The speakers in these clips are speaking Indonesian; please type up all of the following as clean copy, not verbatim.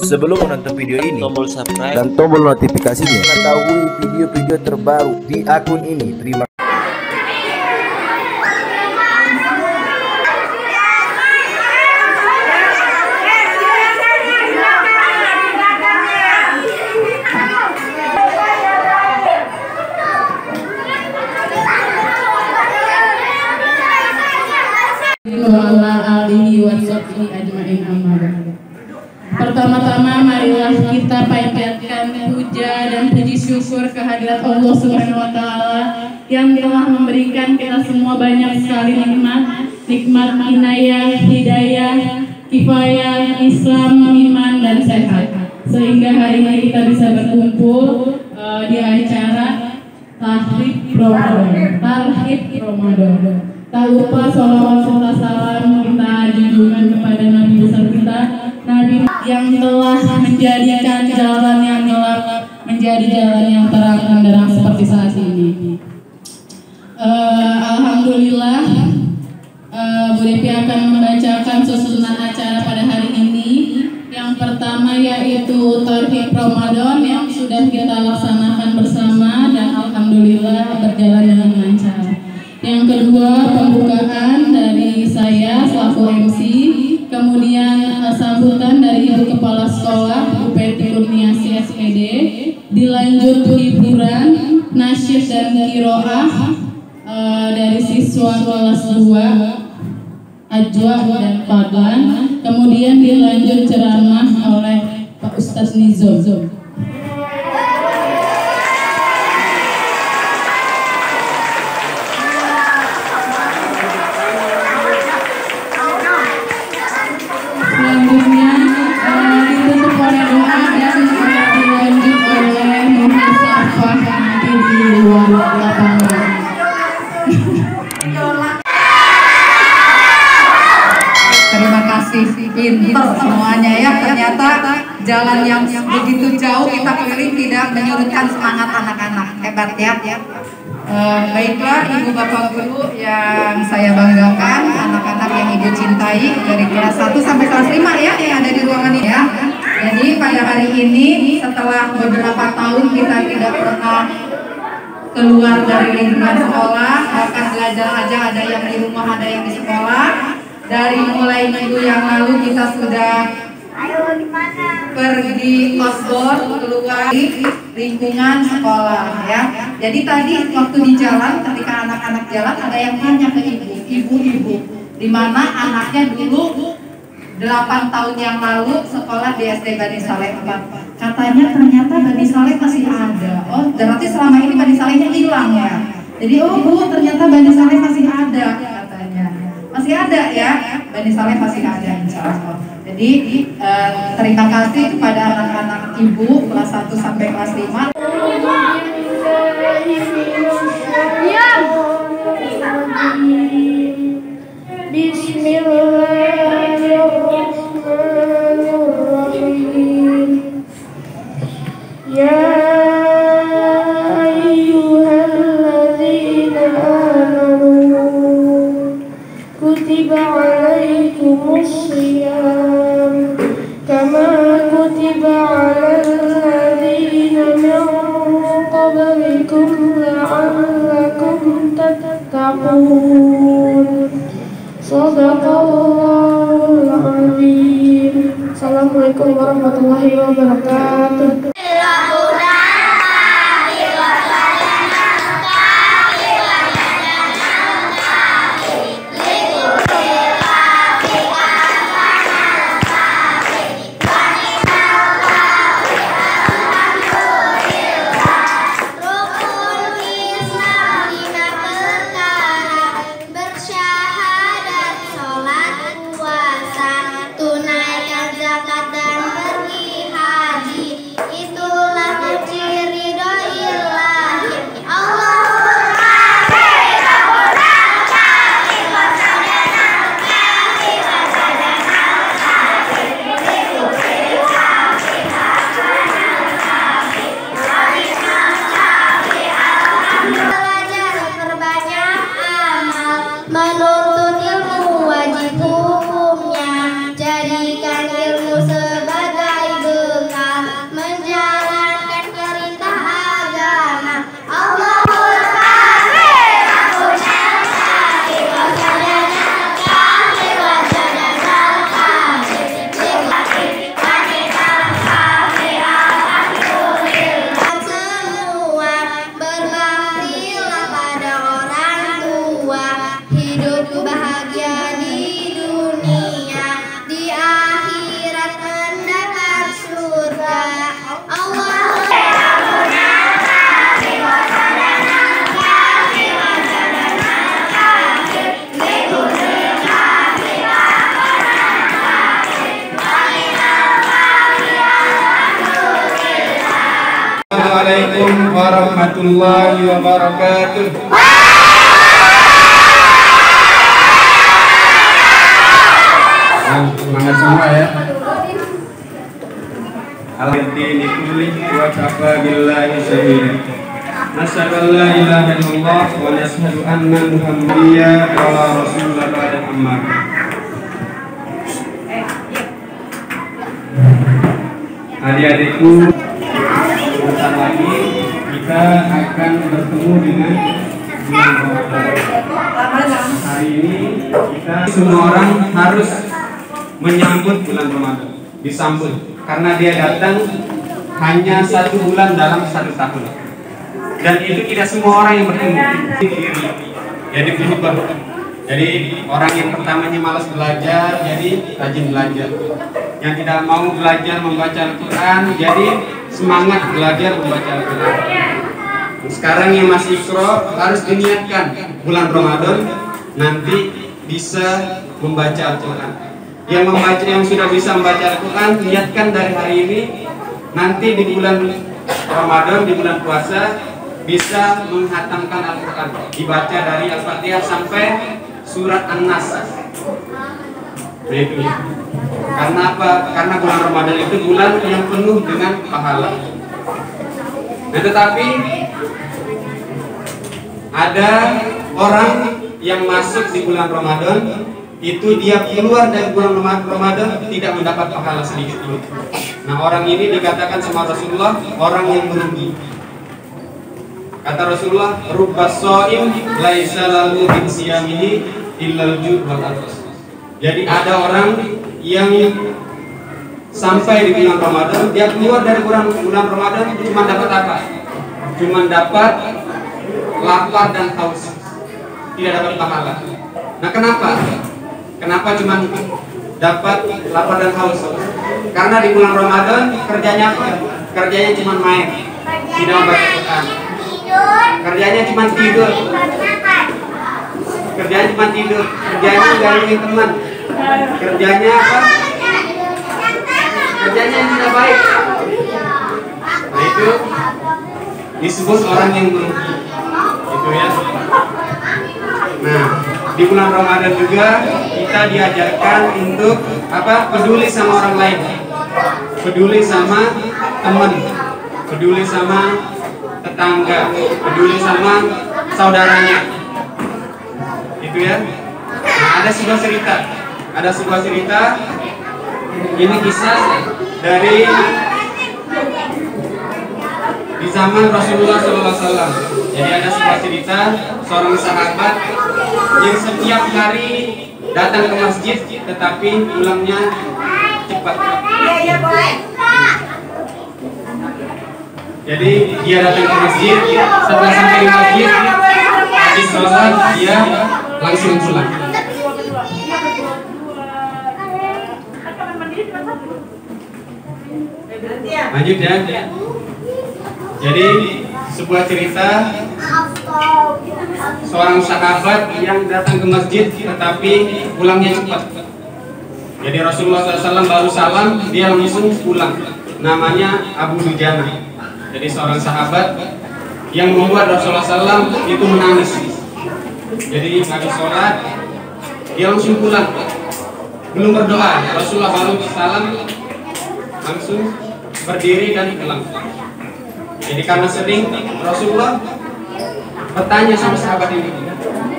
Sebelum menonton video ini, tombol subscribe dan tombol notifikasinya, mengetahui video-video terbaru di akun ini. Terima kasih. Pertama-tama marilah kita panjatkan puja dan puji syukur kehadirat Allah Subhanahu wa taala yang telah memberikan kita semua banyak sekali nikmat inayah, hidayah, kifayah, Islam, iman dan sehat. Sehingga hari ini kita bisa berkumpul di acara Tahrid Ramadan. Tak lupa sholawat serta salam kita junjungan kepada Nabi besar kita, Nabi yang telah menjadikan jalan yang gelap menjadi jalan yang terang benderang seperti saat ini. Alhamdulillah, Bu Devi akan membacakan susunan acara pada hari ini. Yang pertama yaitu Tahrid Ramadan yang sudah kita laksanakan bersama dan alhamdulillah berjalan dengan lancar. Yang kedua, pembukaan dari saya selaku MC, kemudian sambutan dari Ibu Kepala Sekolah Bu Peti Kurniasi SPD, dilanjut hiburan, nasyid dan kiroah dari siswa kelas 2 Ajwa dan Fadlan, kemudian dilanjut ceramah oleh Pak Ustadz Nizam. Selanjutnya ditutup oleh doa dan dilanjut oleh muhasabah nanti di luar lapangan. Terima kasih, pinter semuanya ya. Ternyata jalan yang begitu jauh kita keliling tidak menyurutkan semangat anak-anak. Hebat ya. Baiklah Ibu Bapak Guru yang saya banggakan, anak-anak yang Ibu cintai dari kelas 1 sampai kelas 5 ya yang ada di ruangan ini ya. Jadi pada hari ini setelah beberapa tahun kita tidak pernah keluar dari lingkungan sekolah, bahkan belajar aja ada yang di rumah ada yang di sekolah. Dari mulai minggu yang lalu kita sudah pergi outdoor keluar di lingkungan sekolah ya. Jadi tadi waktu di jalan ketika anak-anak jalan ada yang tanya ke ibu-ibu di mana anaknya dulu 8 tahun yang lalu sekolah di SD Bani Saleh 4. Katanya ternyata Bani Saleh masih ada. Oh, berarti selama ini Bani Salehnya hilang ya. Jadi oh Bu, ternyata Bani Saleh masih ada katanya. Masih ada ya. Bani Saleh masih ada insya Allah. Jadi terima kasih kepada anak-anak Ibu kelas 1 sampai kelas 5. Bismillahirrahmanirrahim. Ya ayyuhalladzina amanu kutiba alaikumus shiyam kama kutiba alal ladzina min qablikum la'allakum tattaqun. Shadaqallahul azim. Assalamualaikum warahmatullahi wabarakatuh. Tunaikan zakat dan pergi haji, itu warahmatullahi wabarakatuh. Semangat semua ya. Al-Dini kulli wa kafa billahi shahida. Nasyhadu an la ilaha illallah wa nasyhadu anna Muhammadan rasulullah ba'da amma. Adik-adikku, sebentar lagi kita akan bertemu dengan bulan Ramadan. Hari ini kita semua orang harus menyambut bulan Ramadan, disambut karena dia datang hanya 1 bulan dalam 1 tahun. Dan itu tidak semua orang yang bertemu. Jadi berubah. Jadi orang yang pertamanya malas belajar, jadi rajin belajar. Yang tidak mau belajar membaca Al-Quran, jadi semangat belajar membaca Al-Quran. Sekarang yang masih Iqra harus diniatkan bulan Ramadan nanti bisa membaca Al-Quran. Yang sudah bisa membaca Al-Quran, niatkan dari hari ini, nanti di bulan Ramadan, di bulan puasa bisa menghatamkan Al-Quran, dibaca dari Al-Fatihah sampai surat An-Nas. Nah itu. Karena apa? Karena bulan Ramadan itu bulan yang penuh dengan pahala. Nah tetapi ada orang yang masuk di bulan Ramadan, itu dia keluar dari bulan Ramadan tidak mendapat pahala sedikit pun. Nah orang ini dikatakan sama Rasulullah orang yang merugi. Kata Rasulullah, rubbas shaim laisa lahu min siyamihi illal ju' wal atas. Jadi ada orang yang sampai di bulan Ramadan, dia keluar dari bulan Ramadan cuma dapat apa? Cuma dapat lapar dan haus, tidak dapat pahala. Nah kenapa? Kenapa cuma dapat lapar dan haus? Karena di bulan Ramadan kerjanya apa? Kerjanya cuma main, tidak membaca Quran. Kerjanya cuma tidur. Kerjanya cuma tidur. Kerjanya gangguin teman. Kerjanya apa? Kerjanya yang tidak baik. Nah itu disebut orang yang merugi. Itu ya. Nah di bulan Ramadan juga kita diajarkan untuk apa? Peduli sama orang lain. Peduli sama teman. Peduli sama tetangga, peduli sama saudaranya, itu ya. Nah, ada sebuah cerita, ini kisah dari di zaman Rasulullah SAW. Jadi ada sebuah cerita seorang sahabat yang setiap hari datang ke masjid, tetapi pulangnya cepat. Jadi dia datang ke masjid, setelah sampai di masjid, habis sholat dia langsung pulang. Lanjut ya. Jadi sebuah cerita seorang sahabat yang datang ke masjid tetapi pulangnya cepat. Jadi Rasulullah SAW baru salam, dia langsung pulang. Namanya Abu Dujana. Jadi seorang sahabat yang membuat Rasulullah SAW itu menangis. Jadi habis sholat dia langsung pulang, belum berdoa. Rasulullah baru salam langsung berdiri dan pulang. Jadi karena sering Rasulullah bertanya sama sahabat ini,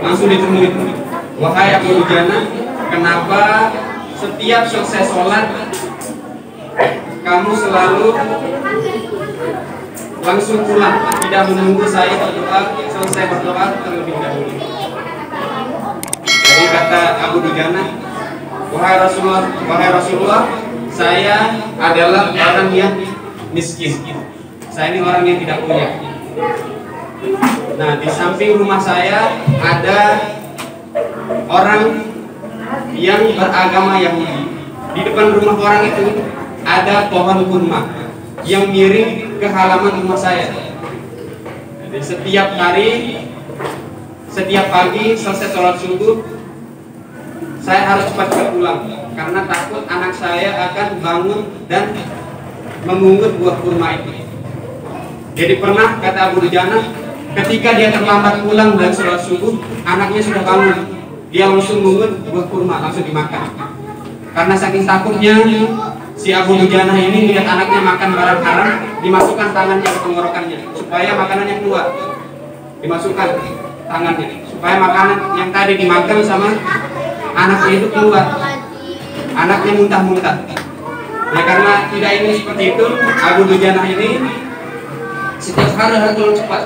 langsung ditemui, wahai Abu Dujana, kenapa setiap selesai sholat kamu selalu langsung pulang, tidak menunggu saya berdoa, selesai berdoa terlebih dahulu. Jadi kata Abu Dujana, wahai Rasulullah, saya adalah orang yang miskin. Saya ini orang yang tidak punya. Nah, di samping rumah saya ada orang yang beragama Yahudi. Di depan rumah orang itu ada pohon kurma yang miring ke halaman rumah saya. Jadi setiap hari, setiap pagi selesai sholat subuh, saya harus cepat pulang karena takut anak saya akan bangun dan memungut buah kurma itu. Jadi pernah kata Abu Dujana, ketika dia terlambat pulang dan sholat subuh, anaknya sudah bangun. Dia langsung mengut buah kurma, langsung dimakan. Karena saking takutnya si Abu Dujana ini lihat anaknya makan barang haram, dimasukkan tangannya ke tenggorokannya supaya makanannya keluar. Dimasukkan tangannya supaya makanan yang tadi dimakan sama anaknya itu keluar. Anaknya muntah-muntah. Nah, karena tidak ingin seperti itu, Abu Dujana ini setiap hari harus pulang cepat.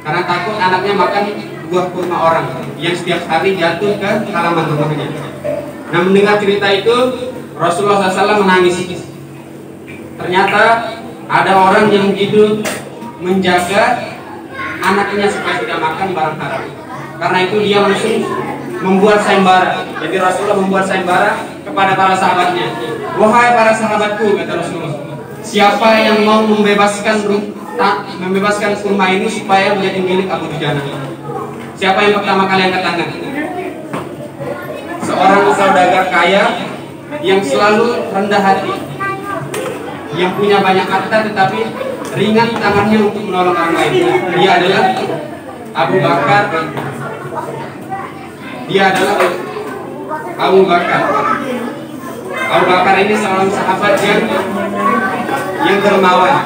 Karena takut anaknya makan buah kurma orang yang setiap hari jatuh ke halaman rumahnya. Nah, mendengar cerita itu, Rasulullah SAW menangis. Ternyata ada orang yang begitu menjaga anaknya supaya tidak makan barang haram. Karena itu dia langsung membuat sayembara. Jadi Rasulullah membuat sayembara kepada para sahabatnya. Wahai para sahabatku, kata Rasulullah, siapa yang mau membebaskan kurma ini supaya menjadi milik Abu Dujana? Siapa yang pertama kali angkat tangan? Seorang saudagar kaya yang selalu rendah hati, yang punya banyak harta tetapi ringan tangannya untuk menolong orang lain. Dia adalah Abu Bakar. Abu Bakar ini seorang sahabat yang dermawan.